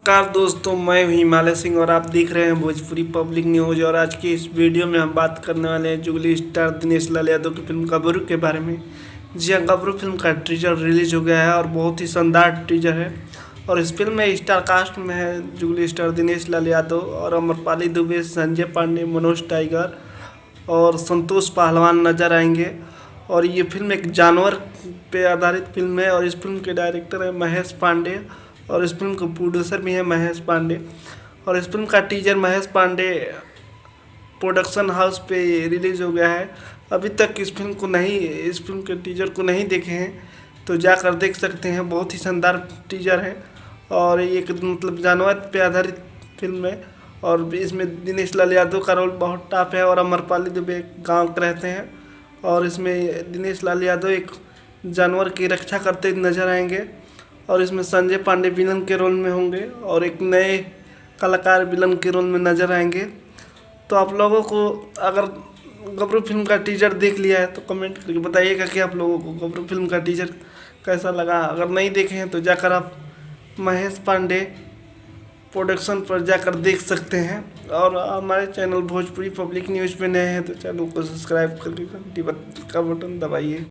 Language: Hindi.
नमस्कार दोस्तों, मैं हूं हिमालय सिंह और आप देख रहे हैं भोजपुरी पब्लिक न्यूज। और आज की इस वीडियो में हम बात करने वाले हैं जुगली स्टार दिनेश लाल यादव की फिल्म गबरू के बारे में। जी हाँ, गबरू फिल्म का टीजर रिलीज हो गया है और बहुत ही शानदार टीजर है। और इस फिल्म में स्टार कास्ट में है जुगली स्टार दिनेश लाल यादव और अमरपाली दुबे, संजय पांडे, मनोज टाइगर और संतोष पहलवान नजर आएंगे। और ये फिल्म एक जानवर पे आधारित फिल्म है और इस फिल्म के डायरेक्टर है महेश पांडे और इस फिल्म का प्रोड्यूसर भी है महेश पांडे। और इस फिल्म का teaser Mahesh Pandey production house पे रिलीज हो गया है। अभी तक इस फिल्म के टीजर को नहीं देखे हैं तो जाकर देख सकते हैं। बहुत ही शानदार टीजर है और एक मतलब जानवर पे आधारित फिल्म है। और इसमें दिनेश लाल यादव का रोल बहुत टॉप है और अमरपाली दुबे गाँव के रहते हैं। और इसमें दिनेश लाल यादव एक जानवर की रक्षा करते नजर आएंगे। और इसमें संजय पांडे विलन के रोल में होंगे और एक नए कलाकार विलन के रोल में नजर आएंगे। तो आप लोगों को अगर गबरू फिल्म का टीजर देख लिया है तो कमेंट करके बताइएगा कि आप लोगों को गबरू फिल्म का टीजर कैसा लगा। अगर नहीं देखे हैं तो जाकर आप महेश पांडे प्रोडक्शन पर जाकर देख सकते हैं। और हमारे चैनल भोजपुरी पब्लिक न्यूज़ पे नए हैं तो चैनल को सब्सक्राइब करके घंटी का बटन दबाइए।